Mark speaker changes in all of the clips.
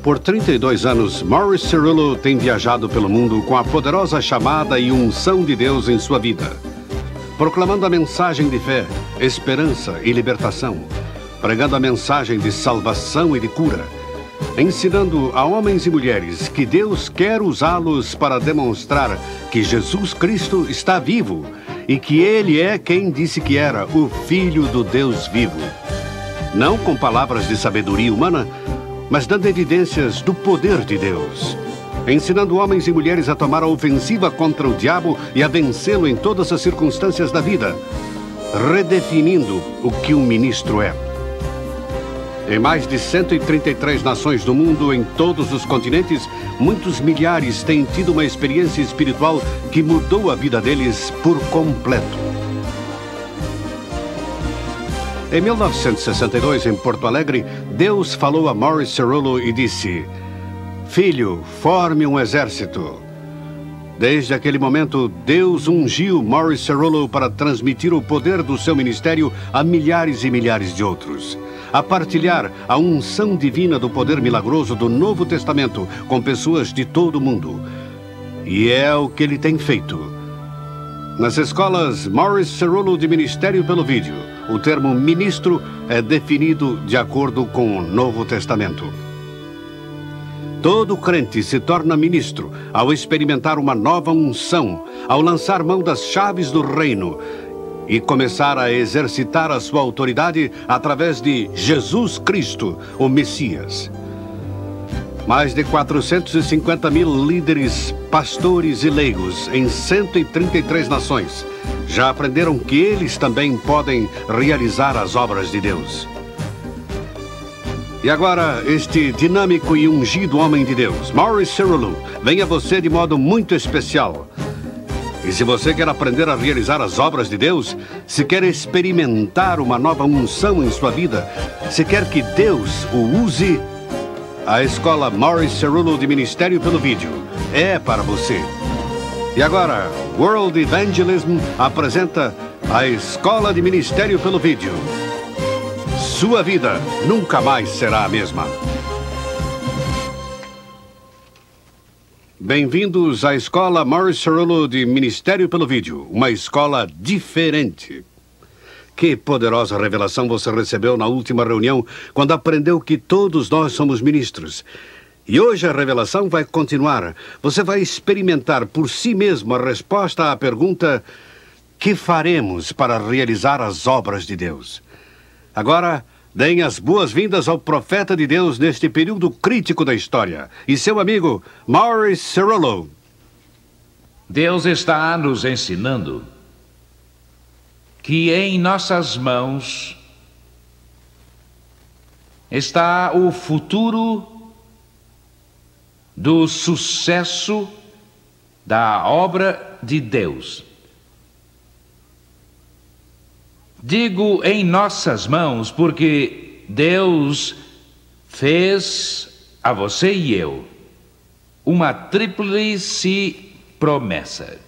Speaker 1: Por 32 anos, Morris Cerullo tem viajado pelo mundo com a poderosa chamada e unção de Deus em sua vida, proclamando a mensagem de fé, esperança e libertação, pregando a mensagem de salvação e de cura, ensinando a homens e mulheres que Deus quer usá-los para demonstrar que Jesus Cristo está vivo e que Ele é quem disse que era, o Filho do Deus vivo. Não com palavras de sabedoria humana, mas dando evidências do poder de Deus, ensinando homens e mulheres a tomar a ofensiva contra o diabo e a vencê-lo em todas as circunstâncias da vida, redefinindo o que um ministro é. Em mais de 133 nações do mundo, em todos os continentes, muitos milhares têm tido uma experiência espiritual que mudou a vida deles por completo. Em 1962, em Porto Alegre, Deus falou a Morris Cerullo e disse: "Filho, forme um exército." Desde aquele momento, Deus ungiu Morris Cerullo para transmitir o poder do seu ministério a milhares e milhares de outros, a partilhar a unção divina do poder milagroso do Novo Testamento com pessoas de todo o mundo. E é o que ele tem feito. Nas escolas Morris Cerullo de Ministério pelo Vídeo, o termo ministro é definido de acordo com o Novo Testamento. Todo crente se torna ministro ao experimentar uma nova unção, ao lançar mão das chaves do reino e começar a exercitar a sua autoridade através de Jesus Cristo, o Messias. Mais de 450 mil líderes, pastores e leigos em 133 nações já aprenderam que eles também podem realizar as obras de Deus. E agora, este dinâmico e ungido homem de Deus, Morris Cerullo, vem a você de modo muito especial. E se você quer aprender a realizar as obras de Deus, se quer experimentar uma nova unção em sua vida, se quer que Deus o use, a escola Morris Cerullo de Ministério pelo Vídeo é para você. E agora, World Evangelism apresenta a Escola de Ministério pelo Vídeo. Sua vida nunca mais será a mesma. Bem-vindos à escola Morris Cerullo de Ministério pelo Vídeo, uma escola diferente. Que poderosa revelação você recebeu na última reunião, quando aprendeu que todos nós somos ministros. E hoje a revelação vai continuar. Você vai experimentar por si mesmo a resposta à pergunta: que faremos para realizar as obras de Deus? Agora, deem as boas-vindas ao profeta de Deus neste período crítico da história e seu amigo Morris Cerullo.
Speaker 2: Deus está nos ensinando que em nossas mãos está o futuro do sucesso da obra de Deus. Digo em nossas mãos porque Deus fez a você e eu uma tríplice promessa.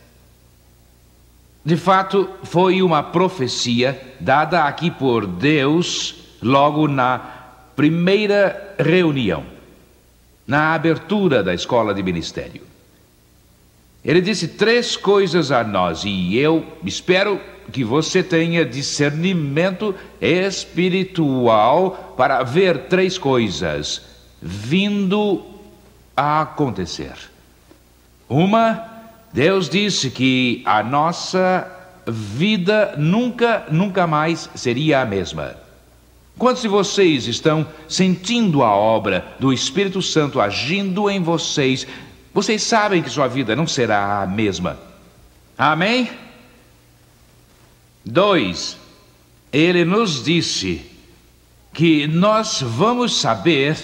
Speaker 2: De fato, foi uma profecia dada aqui por Deus logo na primeira reunião, na abertura da escola de ministério. Ele disse 3 coisas a nós e eu espero que você tenha discernimento espiritual para ver 3 coisas vindo a acontecer. Uma, Deus disse que a nossa vida nunca mais seria a mesma. Quantos de vocês estão sentindo a obra do Espírito Santo agindo em vocês? Vocês sabem que sua vida não será a mesma. Amém? 2, ele nos disse que nós vamos saber,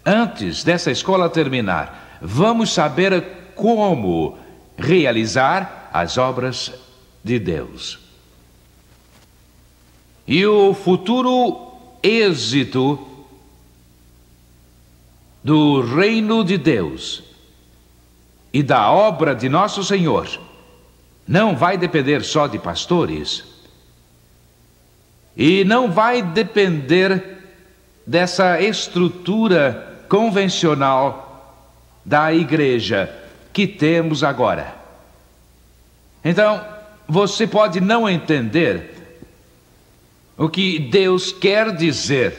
Speaker 2: antes dessa escola terminar, vamos saber como realizar as obras de Deus. E o futuro êxito do reino de Deus e da obra de nosso Senhor não vai depender só de pastores e não vai depender dessa estrutura convencional da igreja que temos agora. Então, você pode não entender o que Deus quer dizer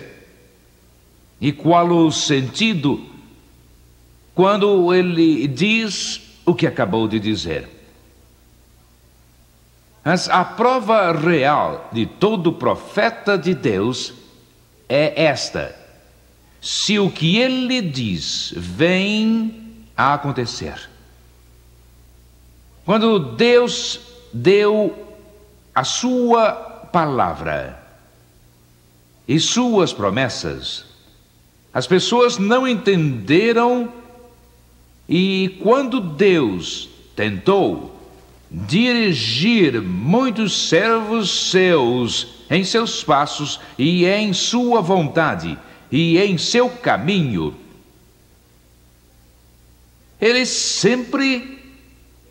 Speaker 2: e qual o sentido quando Ele diz o que acabou de dizer. Mas a prova real de todo profeta de Deus é esta: se o que ele diz vem a acontecer. Quando Deus deu a sua palavra e suas promessas, as pessoas não entenderam, e quando Deus tentou dirigir muitos servos seus em seus passos e em sua vontade e em seu caminho, eles sempre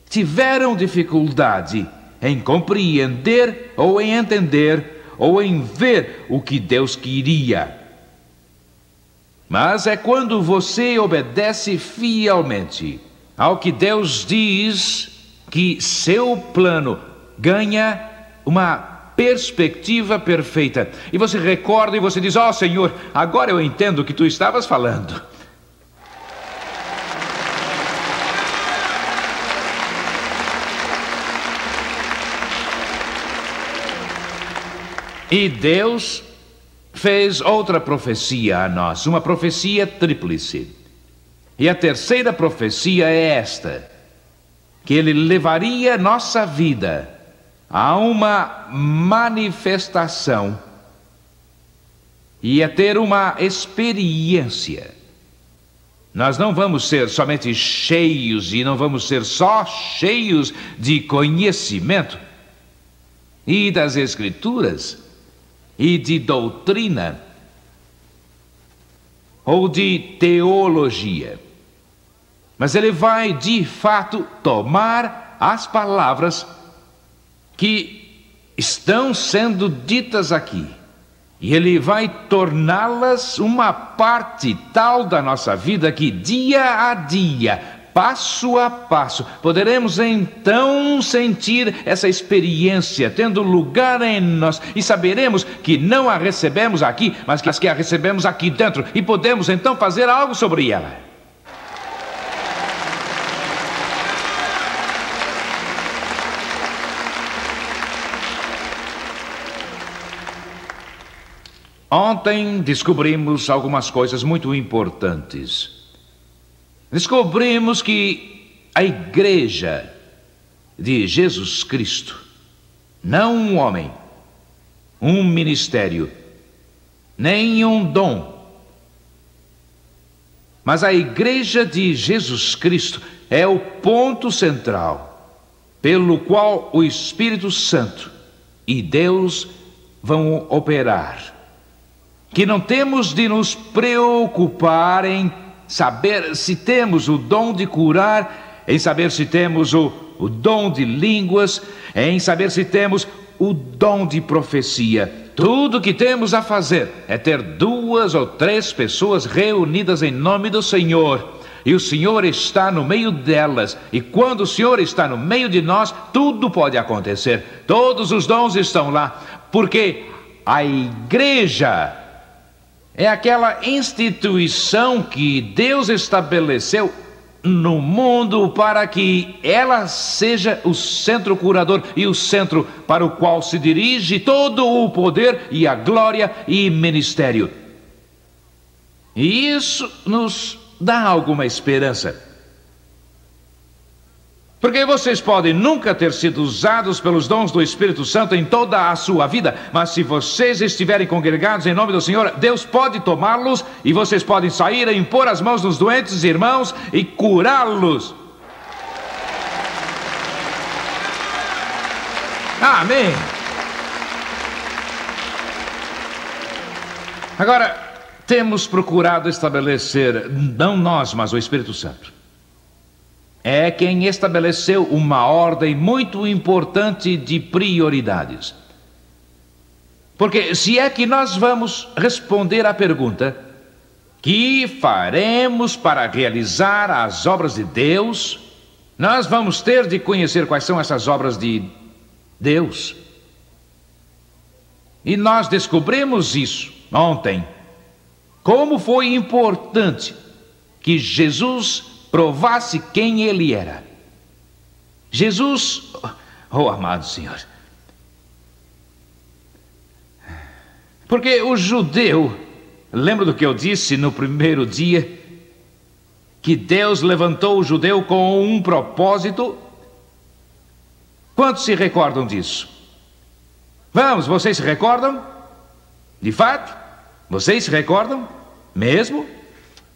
Speaker 2: tiveram dificuldade em compreender ou em entender ou em ver o que Deus queria. Mas é quando você obedece fielmente ao que Deus diz que seu plano ganha uma perspectiva perfeita. E você recorda e você diz: ó Senhor, agora eu entendo o que tu estavas falando. E Deus fez outra profecia a nós, uma profecia tríplice. E a terceira profecia é esta: que Ele levaria nossa vida a uma manifestação e a ter uma experiência. Nós não vamos ser somente cheios e não vamos ser só cheios de conhecimento e das Escrituras e de doutrina ou de teologia. Mas ele vai, de fato, tomar as palavras que estão sendo ditas aqui e ele vai torná-las uma parte tal da nossa vida que, dia a dia, passo a passo, poderemos então sentir essa experiência tendo lugar em nós e saberemos que não a recebemos aqui, mas que a recebemos aqui dentro e podemos então fazer algo sobre ela. Ontem descobrimos algumas coisas muito importantes. Descobrimos que a igreja de Jesus Cristo, não um homem, um ministério, nem um dom, mas a igreja de Jesus Cristo é o ponto central pelo qual o Espírito Santo e Deus vão operar. Que não temos de nos preocupar em saber se temos o dom de curar, em saber se temos o dom de línguas, em saber se temos o dom de profecia. Tudo que temos a fazer é ter 2 ou 3 pessoas reunidas em nome do Senhor, e o Senhor está no meio delas, e quando o Senhor está no meio de nós, tudo pode acontecer. Todos os dons estão lá, porque a igreja é aquela instituição que Deus estabeleceu no mundo para que ela seja o centro curador e o centro para o qual se dirige todo o poder e a glória e ministério. E isso nos dá alguma esperança. Porque vocês podem nunca ter sido usados pelos dons do Espírito Santo em toda a sua vida, mas se vocês estiverem congregados em nome do Senhor, Deus pode tomá-los e vocês podem sair e impor as mãos nos doentes irmãos e curá-los. Amém. Agora, temos procurado estabelecer, não nós, mas o Espírito Santo, é quem estabeleceu uma ordem muito importante de prioridades. Porque se é que nós vamos responder à pergunta: que faremos para realizar as obras de Deus, nós vamos ter de conhecer quais são essas obras de Deus. E nós descobrimos isso ontem. Como foi importante que Jesus provasse quem ele era. Jesus, oh amado Senhor, porque o judeu, lembra do que eu disse no primeiro dia? Que Deus levantou o judeu com um propósito? Quantos se recordam disso? Vamos, vocês se recordam? De fato? Vocês se recordam? Mesmo?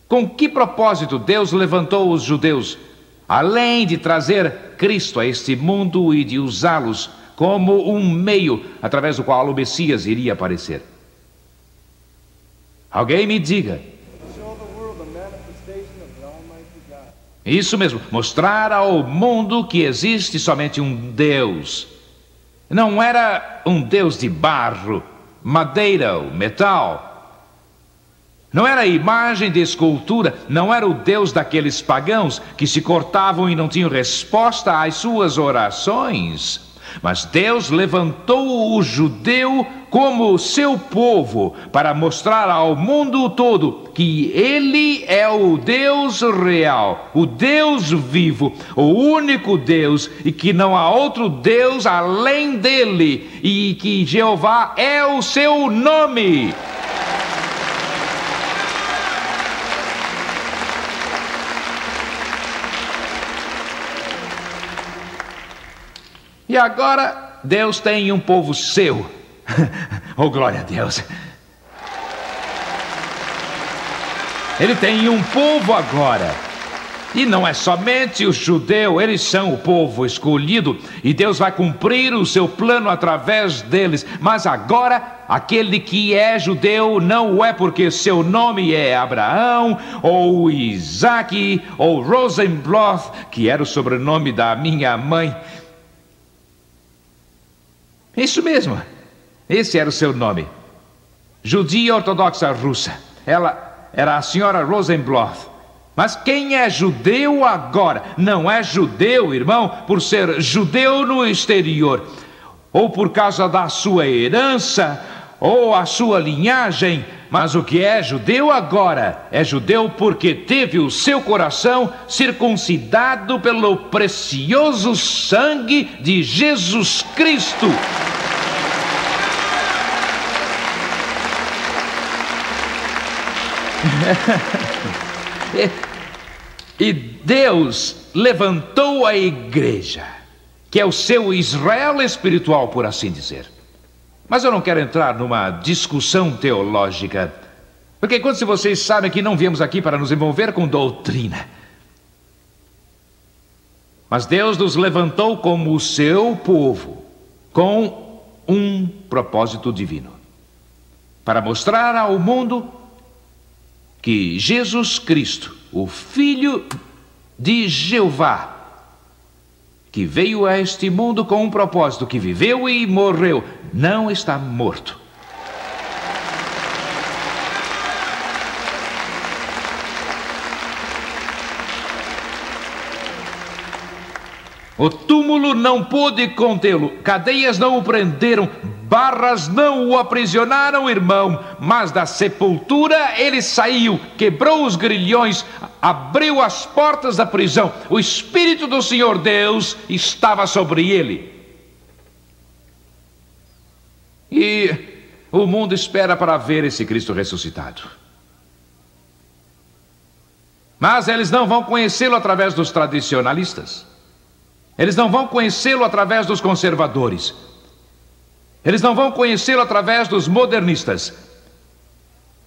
Speaker 2: Com que propósito Deus levantou os judeus? Além de trazer Cristo a este mundo e de usá-los como um meio através do qual o Messias iria aparecer. Alguém me diga. Isso mesmo, mostrar ao mundo que existe somente um Deus. Não era um Deus de barro, madeira ou metal. Não era imagem de escultura, não era o Deus daqueles pagãos que se cortavam e não tinham resposta às suas orações. Mas Deus levantou o judeu como seu povo para mostrar ao mundo todo que ele é o Deus real, o Deus vivo, o único Deus, e que não há outro Deus além dele, e que Jeová é o seu nome. E agora Deus tem um povo seu. Oh, glória a Deus. Ele tem um povo agora. E não é somente o judeu, eles são o povo escolhido. E Deus vai cumprir o seu plano através deles. Mas agora, aquele que é judeu não o é porque seu nome é Abraão, ou Isaac, ou Rosenbloth, que era o sobrenome da minha mãe. Isso mesmo, esse era o seu nome. Judia ortodoxa russa. Ela era a senhora Rosenbloth. Mas quem é judeu agora? Não é judeu, irmão, por ser judeu no exterior, ou por causa da sua herança, ou a sua linhagem. Mas o que é judeu agora é judeu porque teve o seu coração circuncidado pelo precioso sangue de Jesus Cristo. E Deus levantou a igreja, que é o seu Israel espiritual, por assim dizer. Mas eu não quero entrar numa discussão teológica, porque quando vocês sabem que não viemos aqui para nos envolver com doutrina. Mas Deus nos levantou como o seu povo, com um propósito divino, para mostrar ao mundo que Jesus Cristo, o Filho de Jeová, que veio a este mundo com um propósito, que viveu e morreu, não está morto. O túmulo não pôde contê-lo, cadeias não o prenderam, barras não o aprisionaram, irmão, mas da sepultura ele saiu, quebrou os grilhões, abriu as portas da prisão. O Espírito do Senhor Deus estava sobre ele. E o mundo espera para ver esse Cristo ressuscitado. Mas eles não vão conhecê-lo através dos tradicionalistas. Eles não vão conhecê-lo através dos conservadores. Eles não vão conhecê-lo através dos modernistas.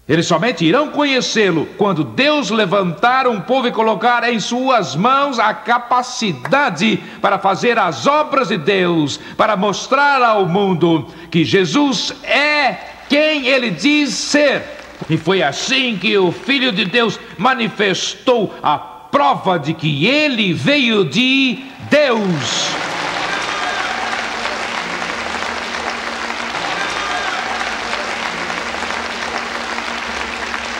Speaker 2: Eles somente irão conhecê-lo quando Deus levantar um povo e colocar em suas mãos a capacidade para fazer as obras de Deus, para mostrar ao mundo que Jesus é quem ele diz ser. E foi assim que o Filho de Deus manifestou a prova de que ele veio de Deus.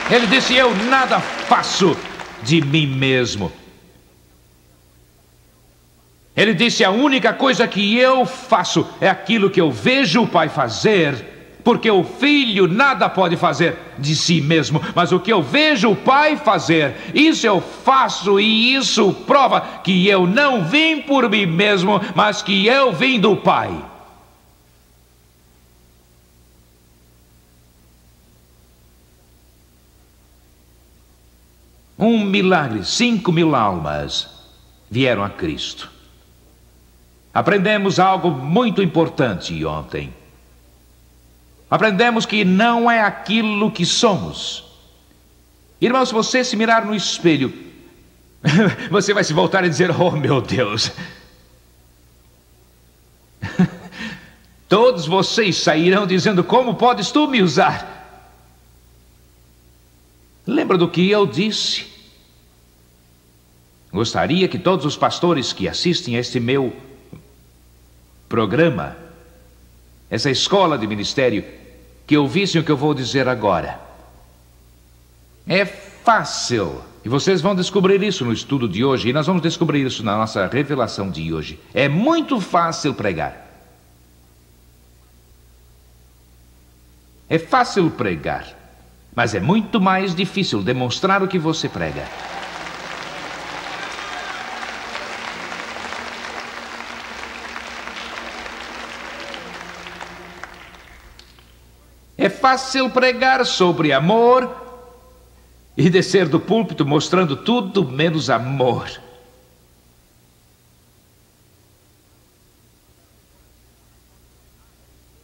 Speaker 2: Ele disse: eu nada faço de mim mesmo. Ele disse: a única coisa que eu faço é aquilo que eu vejo o Pai fazer, porque o Filho nada pode fazer de si mesmo, mas o que eu vejo o Pai fazer, isso eu faço, e isso prova que eu não vim por mim mesmo, mas que eu vim do Pai. Um milagre, 5.000 almas vieram a Cristo. Aprendemos algo muito importante ontem. Aprendemos que não é aquilo que somos. Irmão, se você se mirar no espelho, você vai se voltar e dizer: oh meu Deus. Todos vocês sairão dizendo: como podes tu me usar? Lembra do que eu disse? Gostaria que todos os pastores que assistem a este meu programa, essa escola de ministério, que ouvissem o que eu vou dizer agora. É fácil, e vocês vão descobrir isso no estudo de hoje, e nós vamos descobrir isso na nossa revelação de hoje. É muito fácil pregar. É fácil pregar, mas é muito mais difícil demonstrar o que você prega. É fácil pregar sobre amor e descer do púlpito mostrando tudo menos amor.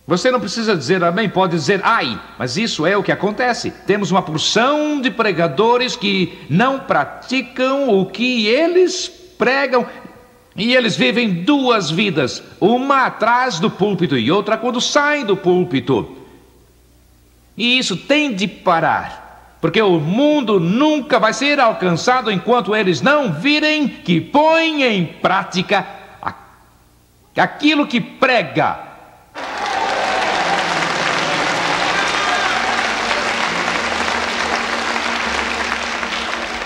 Speaker 2: Você não precisa dizer amém, pode dizer ai, mas isso é o que acontece. Temos uma porção de pregadores que não praticam o que eles pregam, e eles vivem duas vidas, uma atrás do púlpito e outra quando saem do púlpito. E isso tem de parar, porque o mundo nunca vai ser alcançado enquanto eles não virem que põem em prática aquilo que prega.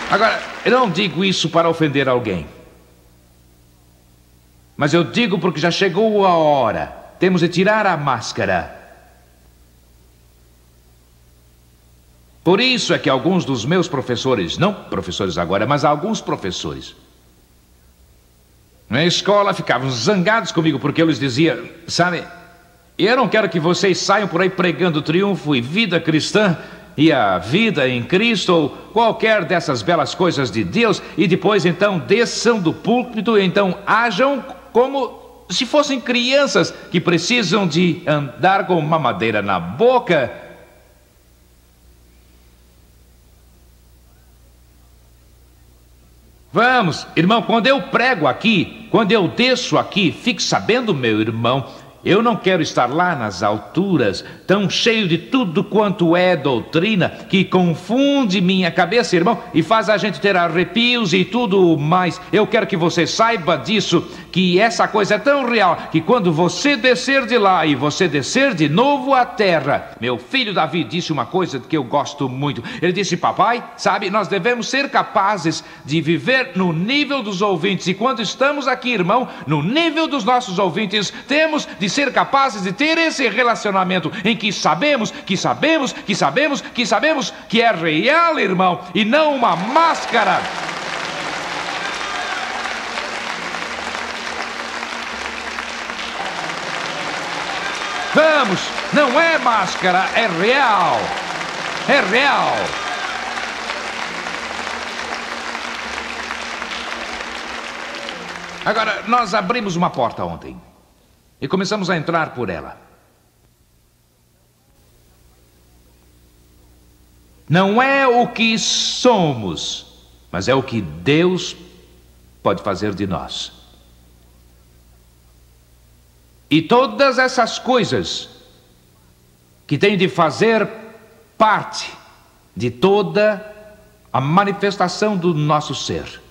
Speaker 2: Agora, eu não digo isso para ofender alguém, mas eu digo porque já chegou a hora. Temos de tirar a máscara. Por isso é que alguns dos meus professores, não professores agora, mas alguns professores, na escola ficavam zangados comigo porque eu lhes dizia: sabe, eu não quero que vocês saiam por aí pregando triunfo e vida cristã e a vida em Cristo ou qualquer dessas belas coisas de Deus e depois então desçam do púlpito e então ajam como se fossem crianças que precisam de andar com uma mamadeira na boca. Vamos, irmão, quando eu prego aqui, quando eu desço aqui, fique sabendo, meu irmão, eu não quero estar lá nas alturas, tão cheio de tudo quanto é doutrina, que confunde minha cabeça, irmão, e faz a gente ter arrepios e tudo mais. Eu quero que você saiba disso, que essa coisa é tão real, que quando você descer de lá e você descer de novo à terra, meu filho Davi disse uma coisa que eu gosto muito. Ele disse: papai, sabe, nós devemos ser capazes de viver no nível dos ouvintes, e quando estamos aqui, irmão, no nível dos nossos ouvintes, temos de ser capazes de ter esse relacionamento em que sabemos que é real, irmão, e não uma máscara. Vamos, não é máscara, é real. É real. Agora, nós abrimos uma porta ontem e começamos a entrar por ela. Não é o que somos, mas é o que Deus pode fazer de nós. E todas essas coisas que têm de fazer parte de toda a manifestação do nosso ser.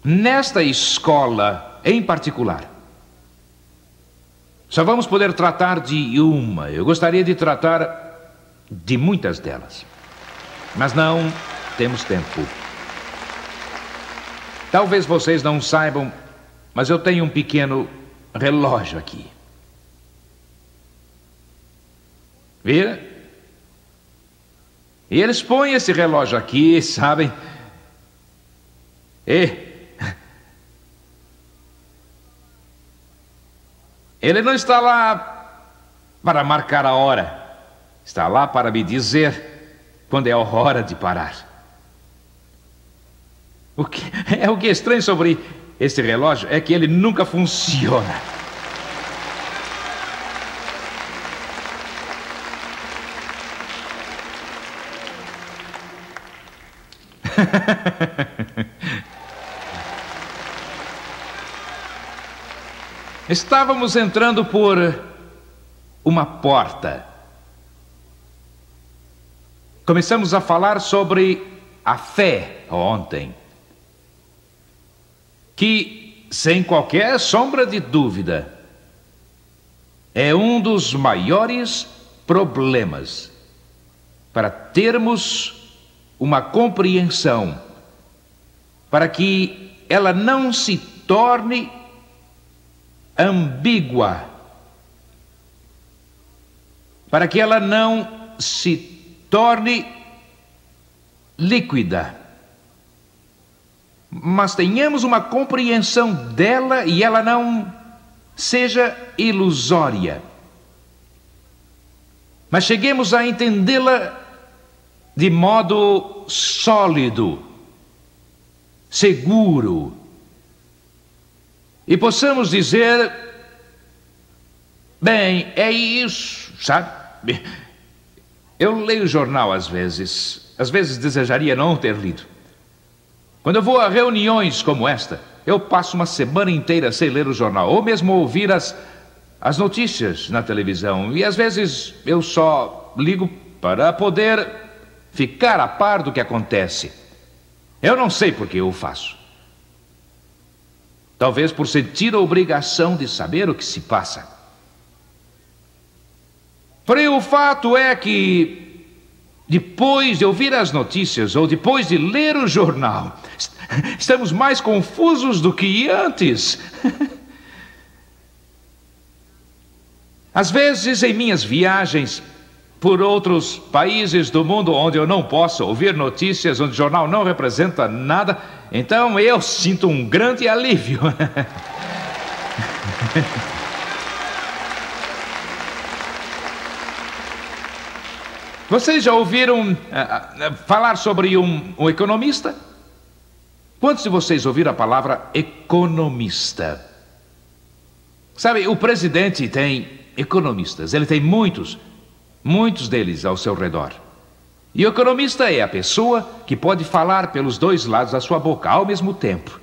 Speaker 2: Nesta escola em particular, só vamos poder tratar de uma. Eu gostaria de tratar de muitas delas. Mas não temos tempo. Talvez vocês não saibam, mas eu tenho um pequeno relógio aqui. Vira? E eles põem esse relógio aqui, sabem? Ele não está lá para marcar a hora. Está lá para me dizer quando é a hora de parar. O que é estranho sobre esse relógio é que ele nunca funciona. Estávamos entrando por uma porta. Começamos a falar sobre a fé ontem, que, sem qualquer sombra de dúvida, é um dos maiores problemas para termos uma compreensão, para que ela não se torne ambígua, para que ela não se torne líquida, mas tenhamos uma compreensão dela e ela não seja ilusória, mas cheguemos a entendê-la de modo sólido, seguro, e possamos dizer: bem, é isso, sabe? Eu leio o jornal às vezes desejaria não ter lido. Quando eu vou a reuniões como esta, eu passo uma semana inteira sem ler o jornal, ou mesmo ouvir as notícias na televisão, e às vezes eu só ligo para poder ficar a par do que acontece. Eu não sei por que eu faço. Talvez por sentir a obrigação de saber o que se passa. Porém, o fato é que, depois de ouvir as notícias ou depois de ler o jornal, estamos mais confusos do que antes. Às vezes, em minhas viagens por outros países do mundo onde eu não posso ouvir notícias, onde o jornal não representa nada, então eu sinto um grande alívio. Vocês já ouviram falar sobre um economista? Quantos de vocês ouviram a palavra economista? Sabe, o presidente tem economistas, ele tem muitos deles ao seu redor. E o economista é a pessoa que pode falar pelos dois lados da sua boca ao mesmo tempo.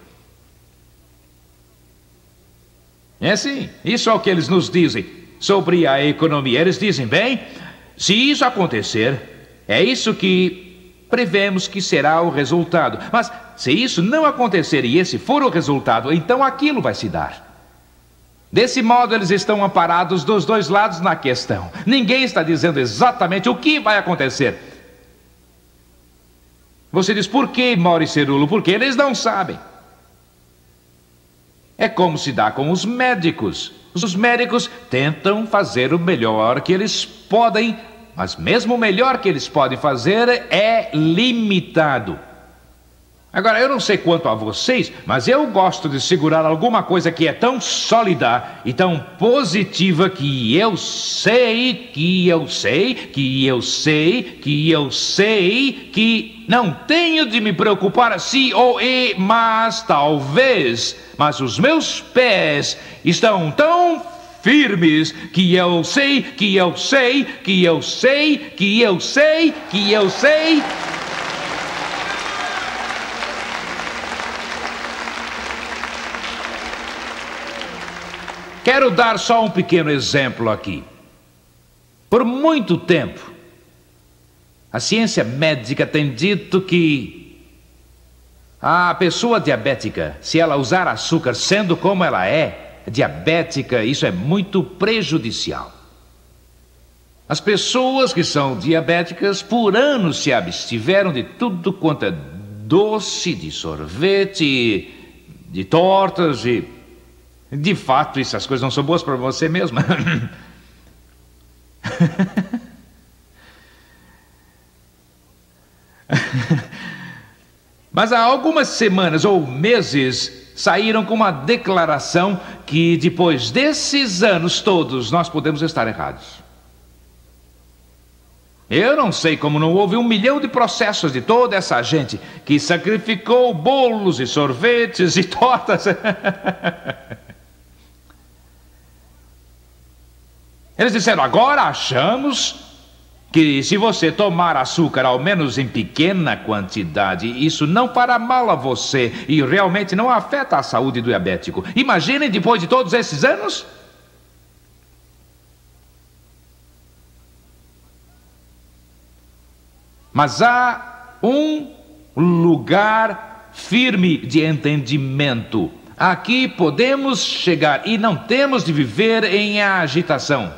Speaker 2: É assim, isso é o que eles nos dizem sobre a economia. Eles dizem: bem, se isso acontecer, é isso que prevemos que será o resultado. Mas se isso não acontecer e esse for o resultado, então aquilo vai se dar. Desse modo, eles estão amparados dos dois lados na questão. Ninguém está dizendo exatamente o que vai acontecer. Você diz: por que, Mauro e Cerulo? Porque eles não sabem. É como se dá com os médicos. Os médicos tentam fazer o melhor que eles podem, mas mesmo o melhor que eles podem fazer é limitado. Agora, eu não sei quanto a vocês, mas eu gosto de segurar alguma coisa que é tão sólida e tão positiva que eu sei que não tenho de me preocupar se ou e, mas talvez, mas os meus pés estão tão firmes que eu sei. Quero dar só um pequeno exemplo aqui. Por muito tempo, a ciência médica tem dito que a pessoa diabética, se ela usar açúcar sendo como ela é, diabética, isso é muito prejudicial. As pessoas que são diabéticas por anos se abstiveram de tudo quanto é doce, de sorvete, de tortas e... De fato, essas coisas não são boas para você mesmo. Mas há algumas semanas ou meses saíram com uma declaração que depois desses anos todos nós podemos estar errados. Eu não sei como não houve 1 milhão de processos de toda essa gente que sacrificou bolos e sorvetes e tortas. Eles disseram: agora achamos que se você tomar açúcar, ao menos em pequena quantidade, isso não fará mal a você e realmente não afeta a saúde do diabético. Imaginem depois de todos esses anos. Mas há um lugar firme de entendimento. Aqui podemos chegar e não temos de viver em agitação.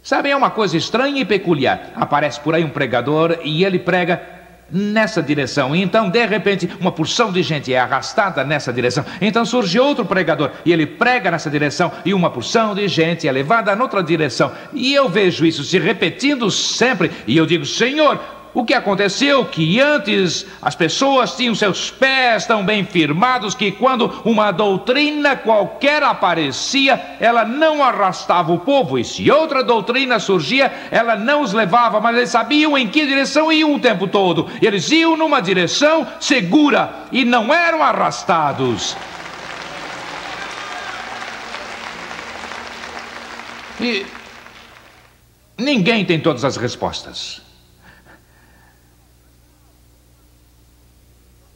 Speaker 2: Sabem, é uma coisa estranha e peculiar. Aparece por aí um pregador e ele prega nessa direção. E então, de repente, uma porção de gente é arrastada nessa direção. Então surge outro pregador e ele prega nessa direção e uma porção de gente é levada noutra direção. E eu vejo isso se repetindo sempre. E eu digo: Senhor, o que aconteceu que antes as pessoas tinham seus pés tão bem firmados que quando uma doutrina qualquer aparecia, ela não arrastava o povo, e se outra doutrina surgia, ela não os levava, mas eles sabiam em que direção iam o tempo todo. Eles iam numa direção segura e não eram arrastados. E ninguém tem todas as respostas.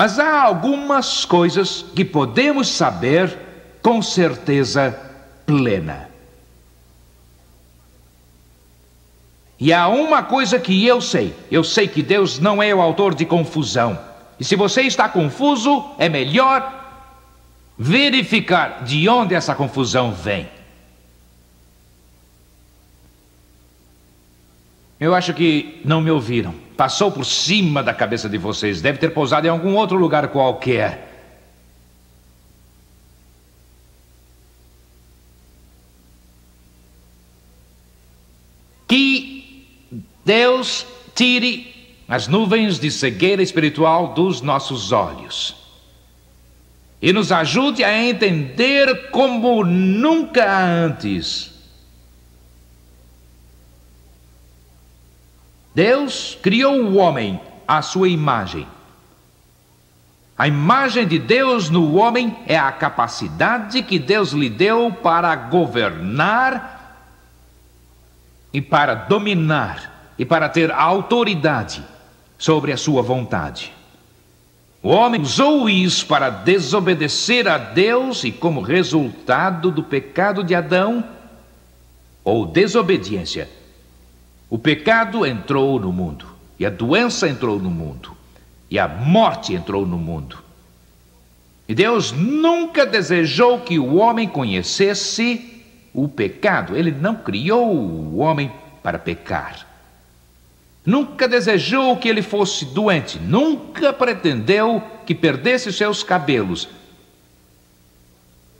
Speaker 2: Mas há algumas coisas que podemos saber com certeza plena. E há uma coisa que eu sei que Deus não é o autor de confusão. E se você está confuso, é melhor verificar de onde essa confusão vem. Eu acho que não me ouviram. Passou por cima da cabeça de vocês. Deve ter pousado em algum outro lugar qualquer. Que Deus tire as nuvens de cegueira espiritual dos nossos olhos e nos ajude a entender como nunca antes. Deus criou o homem à sua imagem. A imagem de Deus no homem é a capacidade que Deus lhe deu para governar e para dominar e para ter autoridade sobre a sua vontade. O homem usou isso para desobedecer a Deus e, como resultado do pecado de Adão, ou desobediência, o pecado entrou no mundo, e a doença entrou no mundo, e a morte entrou no mundo. E Deus nunca desejou que o homem conhecesse o pecado. Ele não criou o homem para pecar. Nunca desejou que ele fosse doente. Nunca pretendeu que perdesse seus cabelos,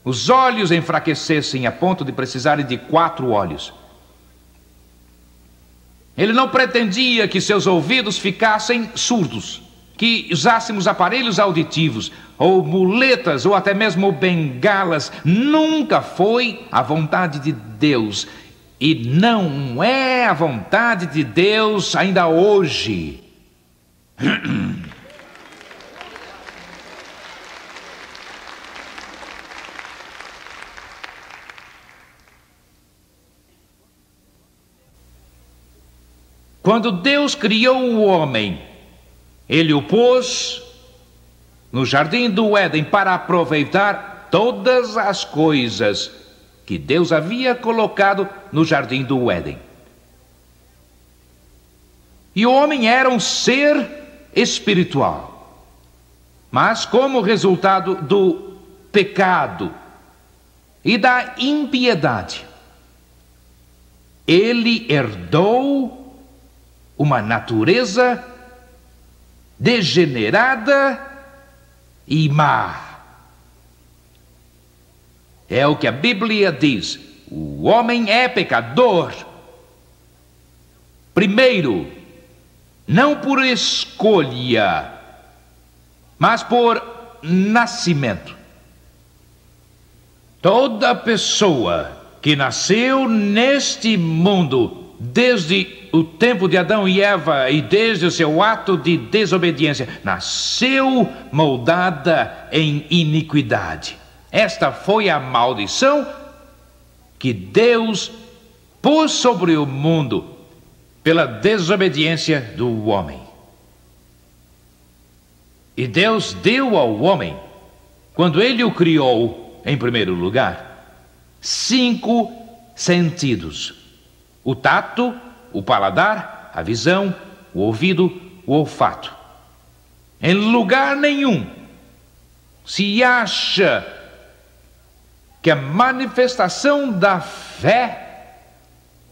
Speaker 2: os olhos enfraquecessem a ponto de precisarem de 4 olhos. Ele não pretendia que seus ouvidos ficassem surdos, que usássemos aparelhos auditivos, ou muletas, ou até mesmo bengalas. Nunca foi a vontade de Deus, e não é a vontade de Deus ainda hoje. Quando Deus criou o homem, Ele o pôs no jardim do Éden para aproveitar todas as coisas que Deus havia colocado no jardim do Éden. E o homem era um ser espiritual, mas como resultado do pecado e da impiedade, ele herdou uma natureza degenerada e má. É o que a Bíblia diz. O homem é pecador. Primeiro, não por escolha, mas por nascimento. Toda pessoa que nasceu neste mundo, desde o tempo de Adão e Eva e desde o seu ato de desobediência, nasceu moldada em iniquidade. Esta foi a maldição que Deus pôs sobre o mundo pela desobediência do homem. E Deus deu ao homem, quando ele o criou, em primeiro lugar, 5 sentidos: o tato, o paladar, a visão, o ouvido, o olfato. Em lugar nenhum se acha que a manifestação da fé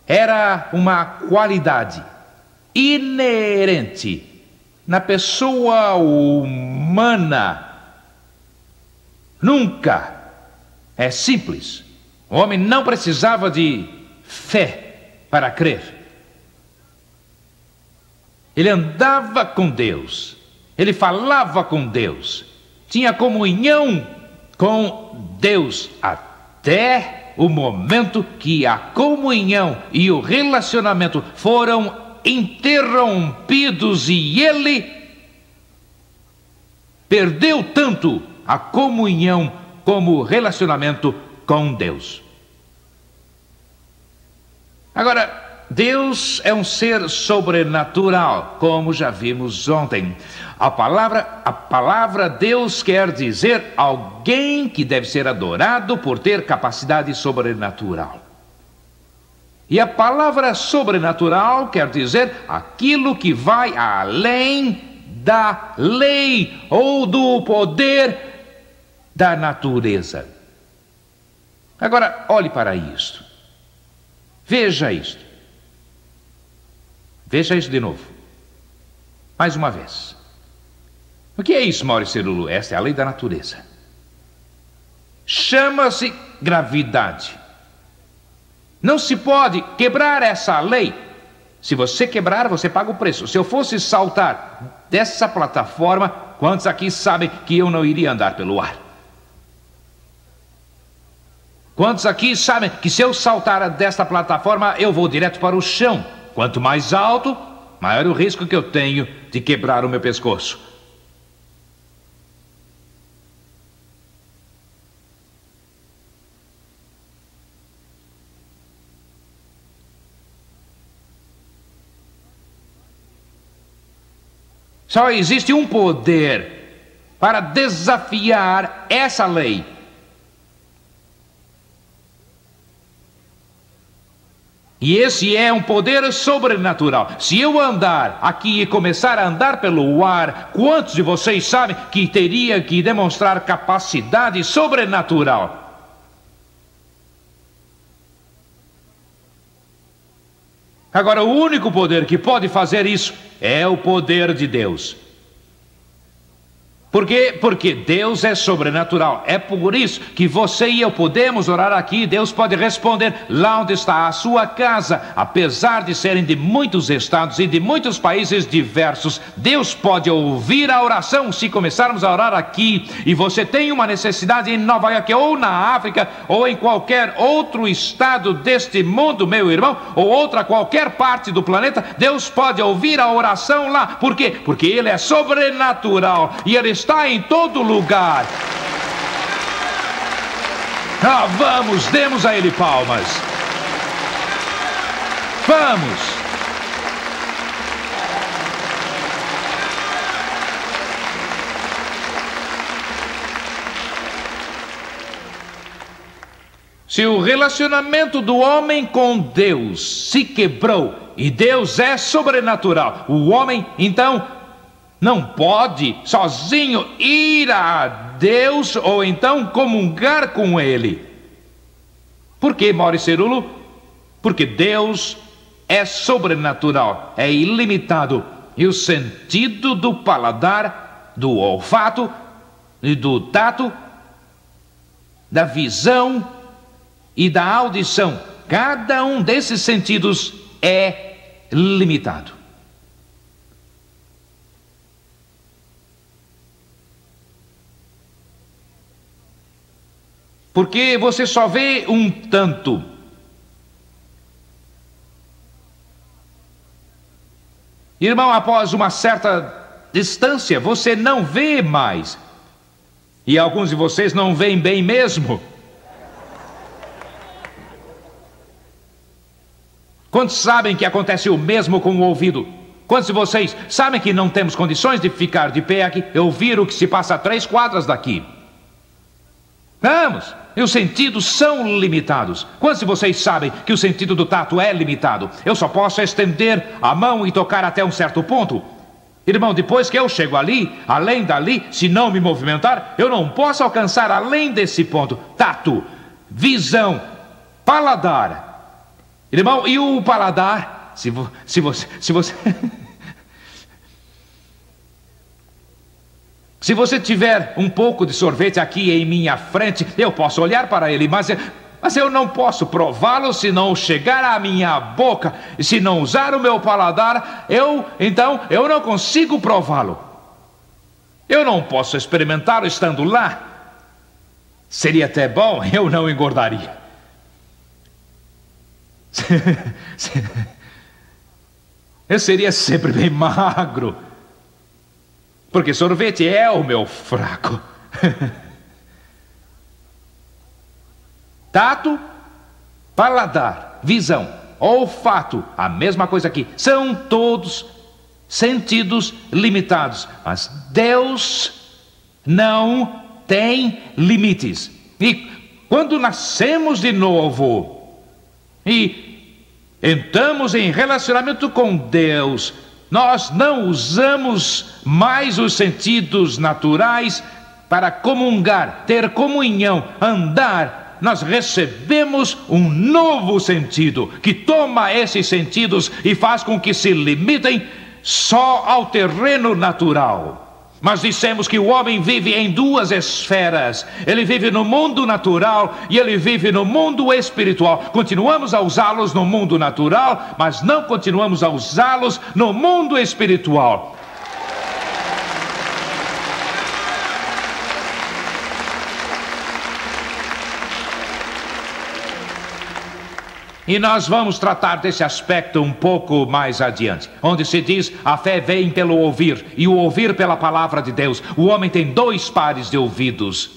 Speaker 2: era uma qualidade inerente na pessoa humana. Nunca. É simples. O homem não precisava de fé para crer. Ele andava com Deus, ele falava com Deus, tinha comunhão com Deus, até o momento que a comunhão e o relacionamento foram interrompidos e ele perdeu tanto a comunhão como o relacionamento com Deus. Agora, Deus é um ser sobrenatural, como já vimos ontem. A palavra Deus quer dizer alguém que deve ser adorado por ter capacidade sobrenatural. E a palavra sobrenatural quer dizer aquilo que vai além da lei ou do poder da natureza. Agora, olhe para isto. Veja isto. Veja isso de novo. Mais uma vez. O que é isso, Maurício Cerulo? Esta é a lei da natureza. Chama-se gravidade. Não se pode quebrar essa lei. Se você quebrar, você paga o preço. Se eu fosse saltar dessa plataforma, quantos aqui sabem que eu não iria andar pelo ar? Quantos aqui sabem que se eu saltar desta plataforma, eu vou direto para o chão? Quanto mais alto, maior o risco que eu tenho de quebrar o meu pescoço. Só existe um poder para desafiar essa lei. E esse é um poder sobrenatural. Se eu andar aqui e começar a andar pelo ar, quantos de vocês sabem que teria que demonstrar capacidade sobrenatural? Agora, o único poder que pode fazer isso é o poder de Deus. Por quê? Porque Deus é sobrenatural. É por isso que você e eu podemos orar aqui. Deus pode responder lá onde está a sua casa. Apesar de serem de muitos estados e de muitos países diversos, Deus pode ouvir a oração. Se começarmos a orar aqui e você tem uma necessidade em Nova York ou na África ou em qualquer outro estado deste mundo, meu irmão, ou outra qualquer parte do planeta, Deus pode ouvir a oração lá. Por quê? Porque Ele é sobrenatural e Ele está em todo lugar. Vamos, demos a Ele palmas. Vamos. Se o relacionamento do homem com Deus se quebrou e Deus é sobrenatural, o homem, então, não pode sozinho ir a Deus ou então comungar com Ele. Por quê, Maurício Cerulo? Porque Deus é sobrenatural, é ilimitado. E o sentido do paladar, do olfato e do tato, da visão e da audição, cada um desses sentidos é limitado. Porque você só vê um tanto. Irmão, após uma certa distância, você não vê mais. E alguns de vocês não veem bem mesmo. Quantos sabem que acontece o mesmo com o ouvido? Quantos de vocês sabem que não temos condições de ficar de pé aqui e ouvir o que se passa a 3 quadras daqui? Vamos! E os sentidos são limitados. Quantos de vocês sabem que o sentido do tato é limitado? Eu só posso estender a mão e tocar até um certo ponto. Irmão, depois que eu chego ali, além dali, se não me movimentar, eu não posso alcançar além desse ponto. Tato, visão, paladar. Irmão, e o paladar? Se você Se você tiver um pouco de sorvete aqui em minha frente, eu posso olhar para ele, mas eu não posso prová-lo se não chegar à minha boca. E se não usar o meu paladar, então eu não consigo prová-lo. Eu não posso experimentá-lo estando lá. Seria até bom, eu não engordaria. Eu seria sempre bem magro. Porque sorvete é o meu fraco. Tato, paladar, visão, olfato, a mesma coisa aqui. São todos sentidos limitados. Mas Deus não tem limites. E quando nascemos de novo e entramos em relacionamento com Deus, nós não usamos mais os sentidos naturais para comungar, ter comunhão, andar. Nós recebemos um novo sentido que toma esses sentidos e faz com que se limitem só ao terreno natural. Mas dissemos que o homem vive em 2 esferas. Ele vive no mundo natural e ele vive no mundo espiritual. Continuamos a usá-los no mundo natural, mas não continuamos a usá-los no mundo espiritual. E nós vamos tratar desse aspecto um pouco mais adiante, onde se diz: a fé vem pelo ouvir, e o ouvir pela palavra de Deus. O homem tem 2 pares de ouvidos.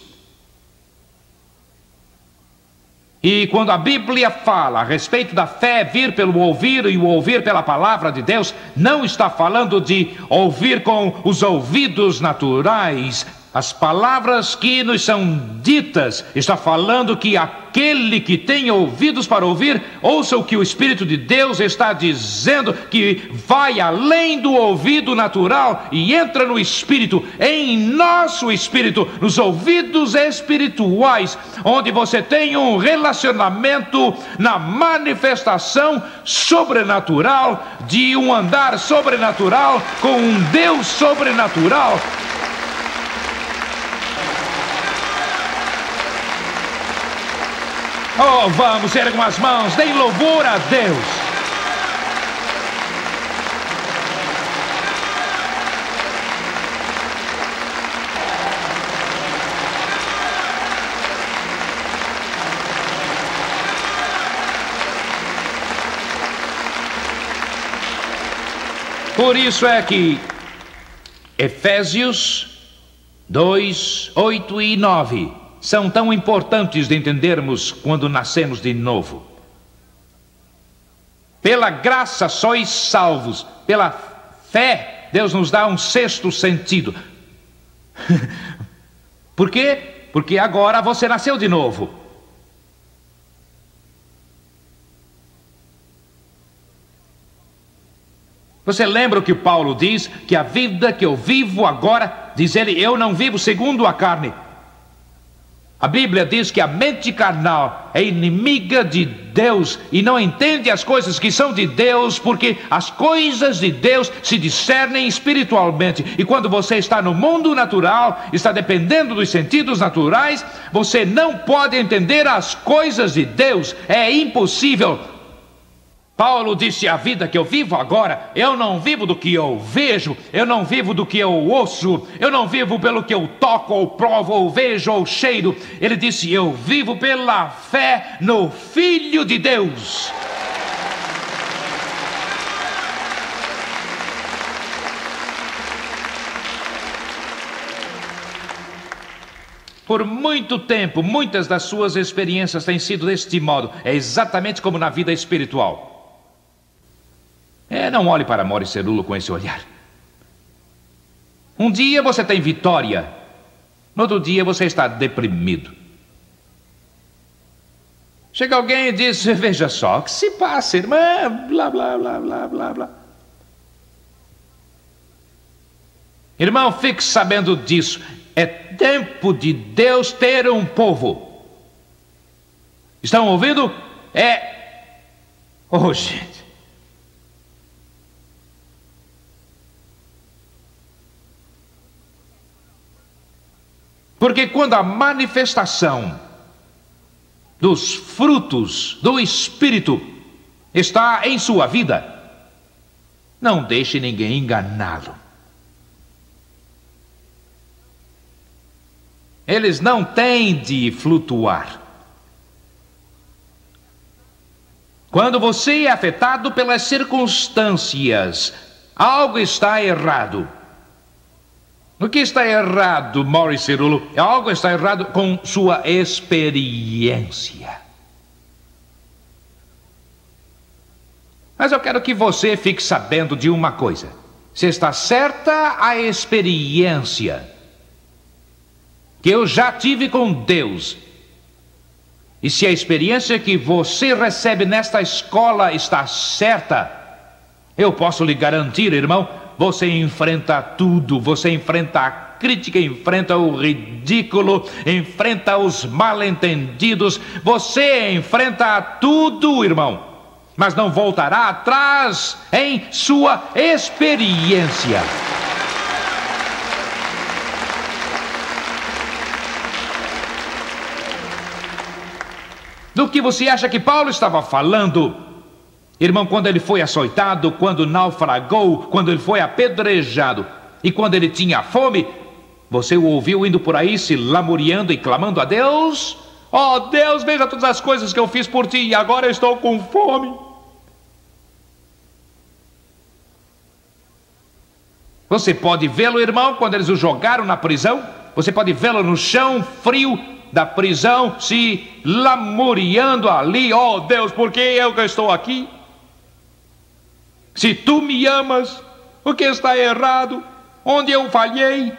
Speaker 2: E quando a Bíblia fala a respeito da fé vir pelo ouvir e o ouvir pela palavra de Deus, não está falando de ouvir com os ouvidos naturais, as palavras que nos são ditas. Está falando que aquele que tem ouvidos para ouvir, ouça o que o Espírito de Deus está dizendo, que vai além do ouvido natural e entra no Espírito, em nosso Espírito, nos ouvidos espirituais, onde você tem um relacionamento na manifestação sobrenatural, de um andar sobrenatural com um Deus sobrenatural. Oh, vamos, ergam as mãos, deem louvor a Deus. Por isso é que Efésios 2, 8 e 9 são tão importantes de entendermos quando nascemos de novo. Pela graça sois salvos, pela fé Deus nos dá um 6º sentido. Por quê? Porque agora você nasceu de novo. Você lembra o que Paulo diz? Que a vida que eu vivo agora, diz ele, eu não vivo segundo a carne. A Bíblia diz que a mente carnal é inimiga de Deus e não entende as coisas que são de Deus, porque as coisas de Deus se discernem espiritualmente. E quando você está no mundo natural, está dependendo dos sentidos naturais, você não pode entender as coisas de Deus. É impossível. Paulo disse: a vida que eu vivo agora, eu não vivo do que eu vejo, eu não vivo do que eu ouço, eu não vivo pelo que eu toco, ou provo, ou vejo, ou cheiro. Ele disse: eu vivo pela fé no Filho de Deus. Por muito tempo, muitas das suas experiências têm sido deste modo. É exatamente como na vida espiritual. Não olhe para Maury Cerullo com esse olhar. Um dia você tem vitória, no outro dia você está deprimido. Chega alguém e diz: veja só, o que se passa, irmã? Blá, blá, blá, blá, blá, blá. Irmão, fique sabendo disso. É tempo de Deus ter um povo. Estão ouvindo? Oh, gente. Porque quando a manifestação dos frutos do Espírito está em sua vida, não deixe ninguém enganá-lo. Eles não têm de flutuar. Quando você é afetado pelas circunstâncias, algo está errado. O que está errado, Maury Cerullo? Algo está errado com sua experiência. Mas eu quero que você fique sabendo de uma coisa. Se está certa a experiência que eu já tive com Deus, e se a experiência que você recebe nesta escola está certa, eu posso lhe garantir, irmão, você enfrenta tudo, você enfrenta a crítica, enfrenta o ridículo, enfrenta os mal-entendidos, você enfrenta tudo, irmão, mas não voltará atrás em sua experiência. Do que você acha que Paulo estava falando? Irmão, quando ele foi açoitado, quando naufragou, quando ele foi apedrejado e quando ele tinha fome, você o ouviu indo por aí se lamuriando e clamando a Deus? Oh Deus, veja todas as coisas que eu fiz por ti e agora eu estou com fome. Você pode vê-lo, irmão, quando eles o jogaram na prisão. Você pode vê-lo no chão frio da prisão, se lamuriando ali. Oh Deus, por que eu que estou aqui? Se tu me amas, o que está errado? Onde eu falhei?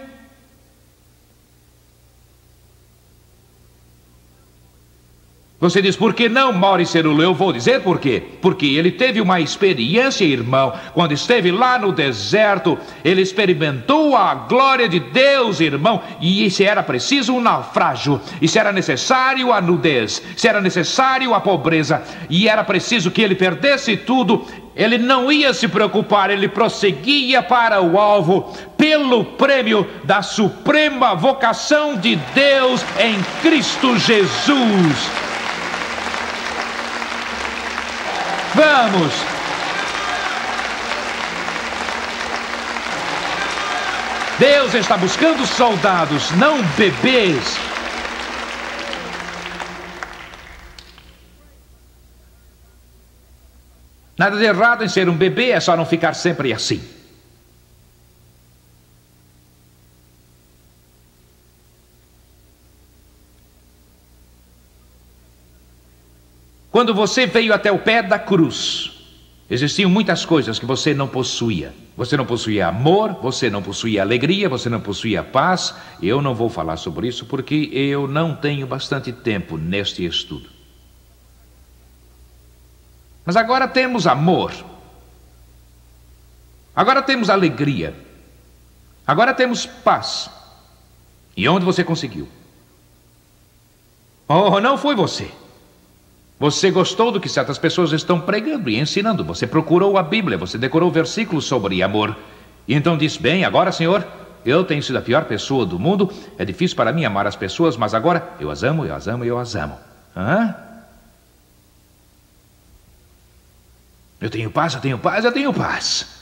Speaker 2: Você diz: por que não, Maury Cerullo? Eu vou dizer por quê. Porque ele teve uma experiência, irmão. Quando esteve lá no deserto, ele experimentou a glória de Deus, irmão. E se era preciso um naufrágio, e se era necessário a nudez, se era necessário a pobreza, e era preciso que ele perdesse tudo, ele não ia se preocupar, ele prosseguia para o alvo, pelo prêmio da suprema vocação de Deus em Cristo Jesus. Vamos! Deus está buscando soldados, não bebês. Nada de errado em ser um bebê, é só não ficar sempre assim. Quando você veio até o pé da cruz, existiam muitas coisas que você não possuía. Você não possuía amor, você não possuía alegria, você não possuía paz. Eu não vou falar sobre isso porque eu não tenho bastante tempo neste estudo. Mas agora temos amor. Agora temos alegria. Agora temos paz. E onde você conseguiu? Oh, não foi você. Você gostou do que certas pessoas estão pregando e ensinando. Você procurou a Bíblia, você decorou versículos sobre amor. E então disse, bem, agora, Senhor, eu tenho sido a pior pessoa do mundo. É difícil para mim amar as pessoas, mas agora eu as amo, eu as amo, eu as amo. Hã? Eu tenho paz, eu tenho paz, eu tenho paz.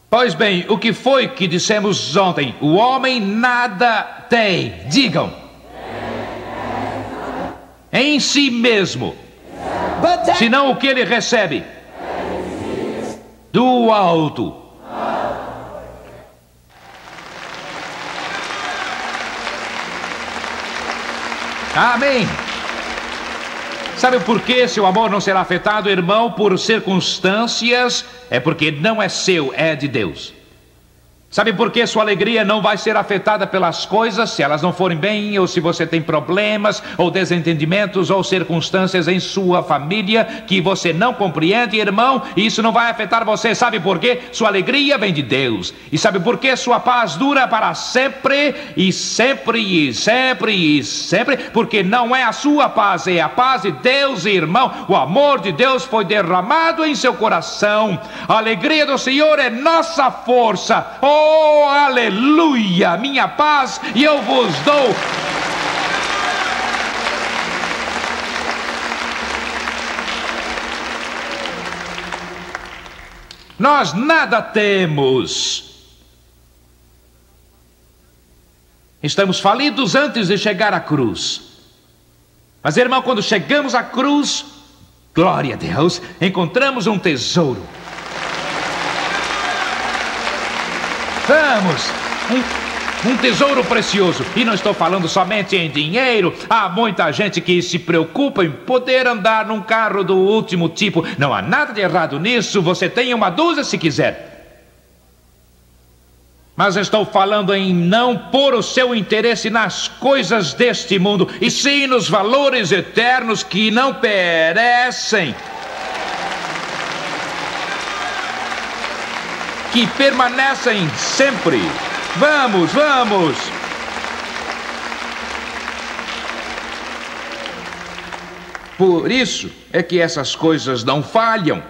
Speaker 2: Pois bem, o que foi que dissemos ontem? O homem nada tem. Digam. Em si mesmo. Senão o que ele recebe? Do alto. Amém. Sabe por que seu amor não será afetado, irmão, por circunstâncias? É porque não é seu, é de Deus. Sabe por que sua alegria não vai ser afetada pelas coisas, se elas não forem bem, ou se você tem problemas, ou desentendimentos, ou circunstâncias em sua família que você não compreende, irmão, e isso não vai afetar você. Sabe por quê? Sua alegria vem de Deus. E sabe por que sua paz dura para sempre, e sempre, e sempre, e sempre? Porque não é a sua paz, é a paz de Deus, irmão. O amor de Deus foi derramado em seu coração. A alegria do Senhor é nossa força. Oh, aleluia, minha paz e eu vos dou. Nós nada temos. Estamos falidos antes de chegar à cruz. Mas, irmão, quando chegamos à cruz, glória a Deus, encontramos um tesouro. Vamos, um tesouro precioso. E não estou falando somente em dinheiro. Há muita gente que se preocupa em poder andar num carro do último tipo. Não há nada de errado nisso. Você tem uma dúzia se quiser. Mas estou falando em não pôr o seu interesse nas coisas deste mundo, e sim nos valores eternos que não perecem, que permanecem sempre. Vamos, vamos. Por isso é que essas coisas não falham.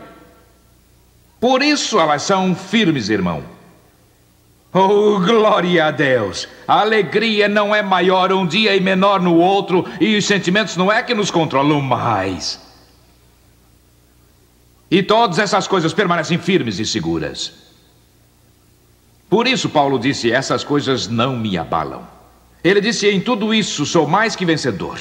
Speaker 2: Por isso elas são firmes, irmão. Oh, glória a Deus. A alegria não é maior um dia e menor no outro, e os sentimentos não é que nos controlam mais. E todas essas coisas permanecem firmes e seguras. Por isso Paulo disse, essas coisas não me abalam. Ele disse, em tudo isso sou mais que vencedor.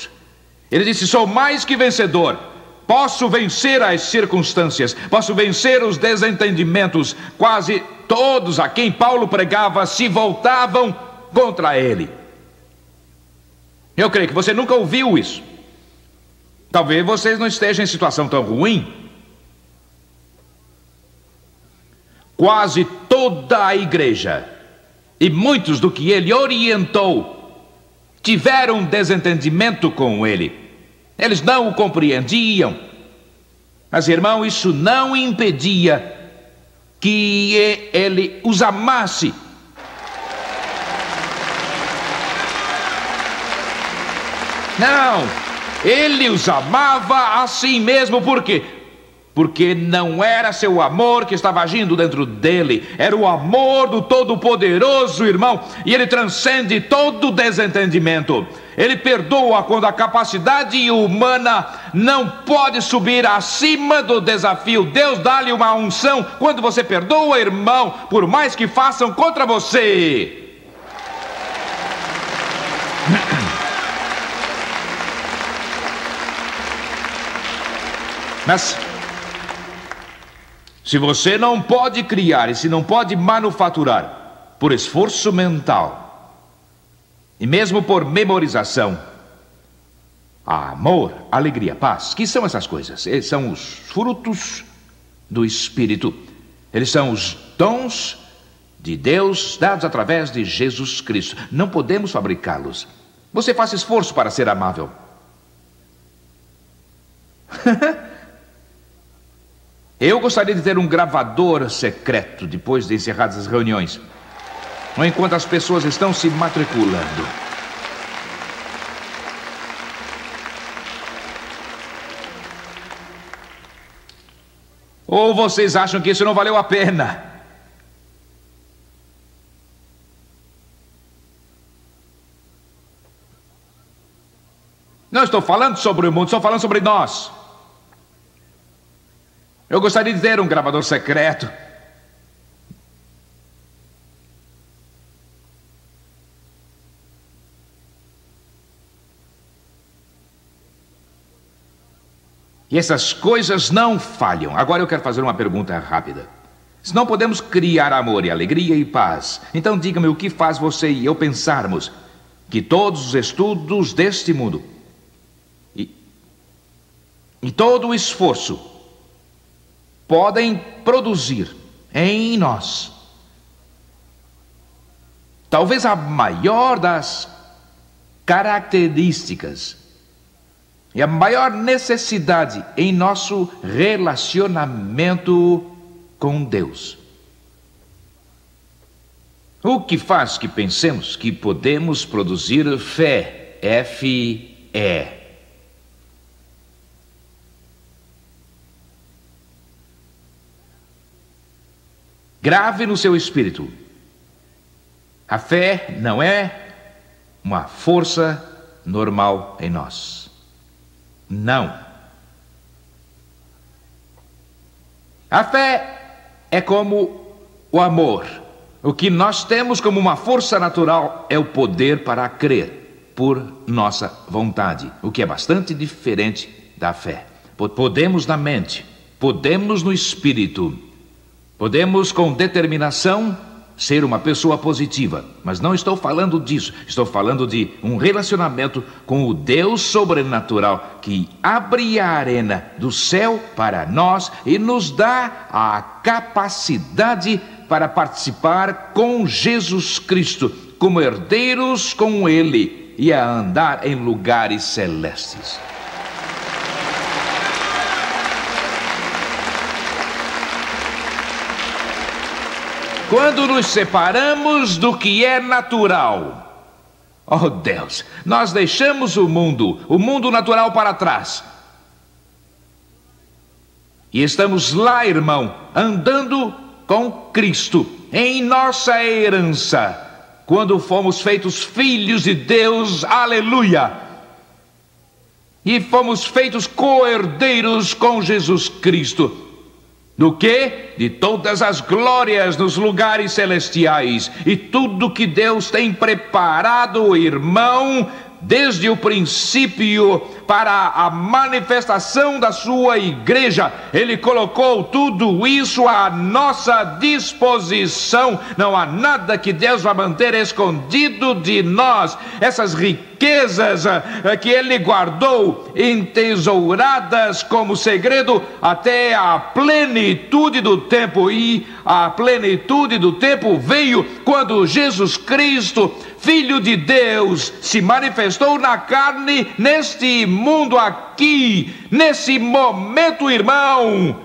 Speaker 2: Ele disse, sou mais que vencedor. Posso vencer as circunstâncias, posso vencer os desentendimentos. Quase todos a quem Paulo pregava se voltavam contra ele. Eu creio que você nunca ouviu isso. Talvez vocês não estejam em situação tão ruim. Quase toda a igreja e muitos do que ele orientou tiveram desentendimento com ele. Eles não o compreendiam. Mas, irmão, isso não impedia que ele os amasse. Não, ele os amava assim mesmo. Por quê? Porque não era seu amor que estava agindo dentro dele, era o amor do Todo-Poderoso, irmão, e ele transcende todo desentendimento. Ele perdoa quando a capacidade humana não pode subir acima do desafio. Deus dá-lhe uma unção quando você perdoa, irmão, por mais que façam contra você. Mas se você não pode criar e se não pode manufaturar por esforço mental e mesmo por memorização, amor, alegria, paz, que são essas coisas? Eles são os frutos do Espírito. Eles são os dons de Deus dados através de Jesus Cristo. Não podemos fabricá-los. Você faz esforço para ser amável. Eu gostaria de ter um gravador secreto depois de encerradas as reuniões, ou enquanto as pessoas estão se matriculando. Ou vocês acham que isso não valeu a pena? Não estou falando sobre o mundo, estou falando sobre nós. Eu gostaria de ter um gravador secreto. E essas coisas não falham. Agora eu quero fazer uma pergunta rápida. Se não podemos criar amor e alegria e paz, então diga-me o que faz você e eu pensarmos que todos os estudos deste mundo e todo o esforço podem produzir em nós talvez a maior das características e a maior necessidade em nosso relacionamento com Deus. O que faz que pensemos que podemos produzir fé, F-E. Grave no seu espírito. A fé não é uma força normal em nós. Não. A fé é como o amor. O que nós temos como uma força natural é o poder para crer por nossa vontade, o que é bastante diferente da fé. Podemos na mente, podemos no espírito, podemos com determinação ser uma pessoa positiva, mas não estou falando disso. Estou falando de um relacionamento com o Deus sobrenatural que abre a arena do céu para nós e nos dá a capacidade para participar com Jesus Cristo, como herdeiros com Ele e a andar em lugares celestes. Quando nos separamos do que é natural, oh Deus, nós deixamos o mundo natural para trás. E estamos lá, irmão, andando com Cristo, em nossa herança, quando fomos feitos filhos de Deus, aleluia! E fomos feitos co-herdeiros com Jesus Cristo. Do que? De todas as glórias nos lugares celestiais. E tudo que Deus tem preparado, irmão, desde o princípio para a manifestação da sua igreja. Ele colocou tudo isso à nossa disposição. Não há nada que Deus vai manter escondido de nós. Essas riquezas que Ele guardou entesouradas como segredo até a plenitude do tempo. E a plenitude do tempo veio quando Jesus Cristo, Filho de Deus, se manifestou na carne neste mundo aqui, nesse momento, irmão.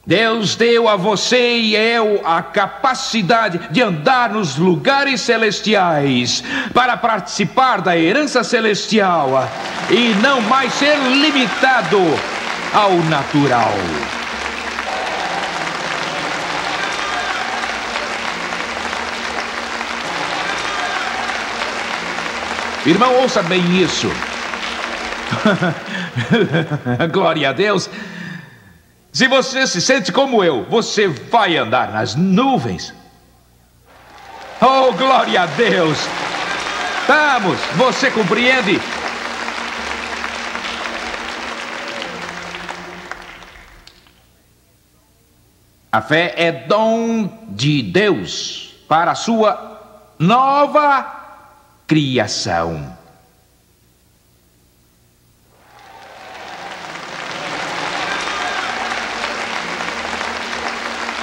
Speaker 2: Deus deu a você e eu a capacidade de andar nos lugares celestiais para participar da herança celestial e não mais ser limitado ao natural. Irmão, ouça bem isso. Glória a Deus. Se você se sente como eu, você vai andar nas nuvens. Oh, glória a Deus. Vamos, você compreende? A fé é dom de Deus para a sua nova criação.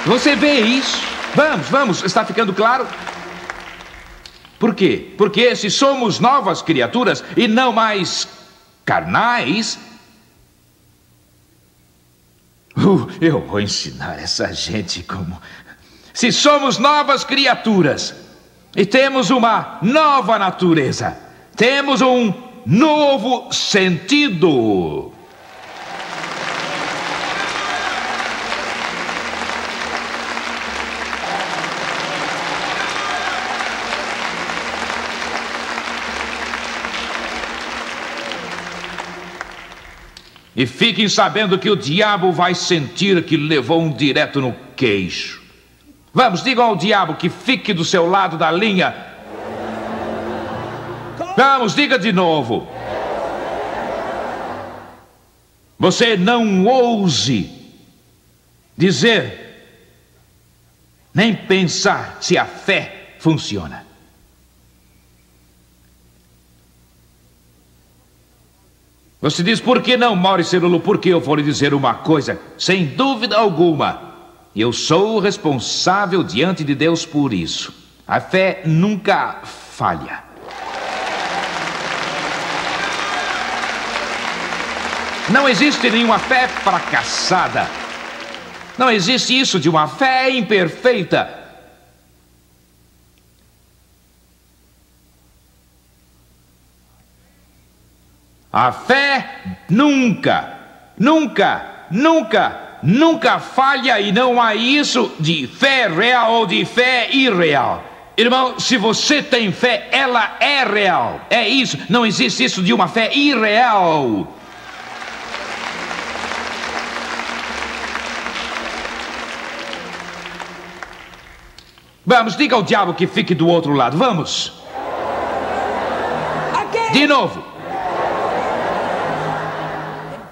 Speaker 2: Você vê isso? Vamos, está ficando claro? Por quê? Porque se somos novas criaturas e não mais carnais, Eu vou ensinar essa gente como... Se somos novas criaturas e temos uma nova natureza, temos um novo sentido. E fiquem sabendo que o diabo vai sentir que levou um direto no queixo. Vamos, digam ao diabo que fique do seu lado da linha. Vamos, diga de novo. Você não ouse dizer, nem pensar se a fé funciona. Você diz, por que não, Maurice Cerullo? Porque eu vou lhe dizer uma coisa, sem dúvida alguma. Eu sou responsável diante de Deus por isso. A fé nunca falha. Não existe nenhuma fé fracassada. Não existe isso de uma fé imperfeita. A fé nunca falha, e não há isso de fé real ou de fé irreal. Irmão, se você tem fé, ela é real. É isso, não existe isso de uma fé irreal. Vamos, diga ao diabo que fique do outro lado, vamos. De novo.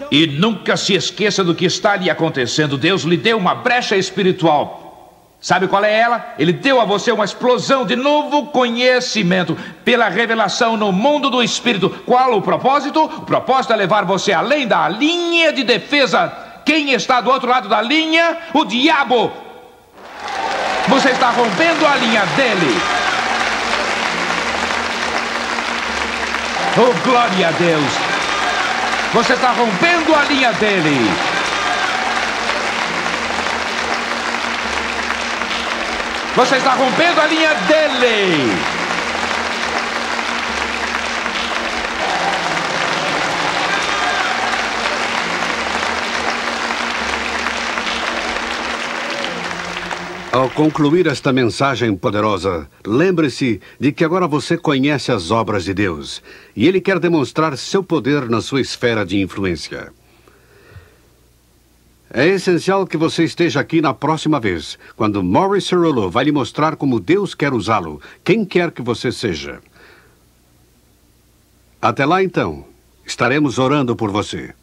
Speaker 2: E nunca se esqueça do que está lhe acontecendo. Deus lhe deu uma brecha espiritual. Sabe qual é ela? Ele deu a você uma explosão de novo conhecimento pela revelação no mundo do espírito. Qual o propósito? O propósito é levar você além da linha de defesa. Quem está do outro lado da linha? O diabo. Você está rompendo a linha dele. Oh, glória a Deus. Você está rompendo a linha dele. Você está rompendo a linha dele.
Speaker 1: Ao concluir esta mensagem poderosa, lembre-se de que agora você conhece as obras de Deus e Ele quer demonstrar seu poder na sua esfera de influência. É essencial que você esteja aqui na próxima vez, quando Maurice Cerullo vai lhe mostrar como Deus quer usá-lo, quem quer que você seja. Até lá, então, estaremos orando por você.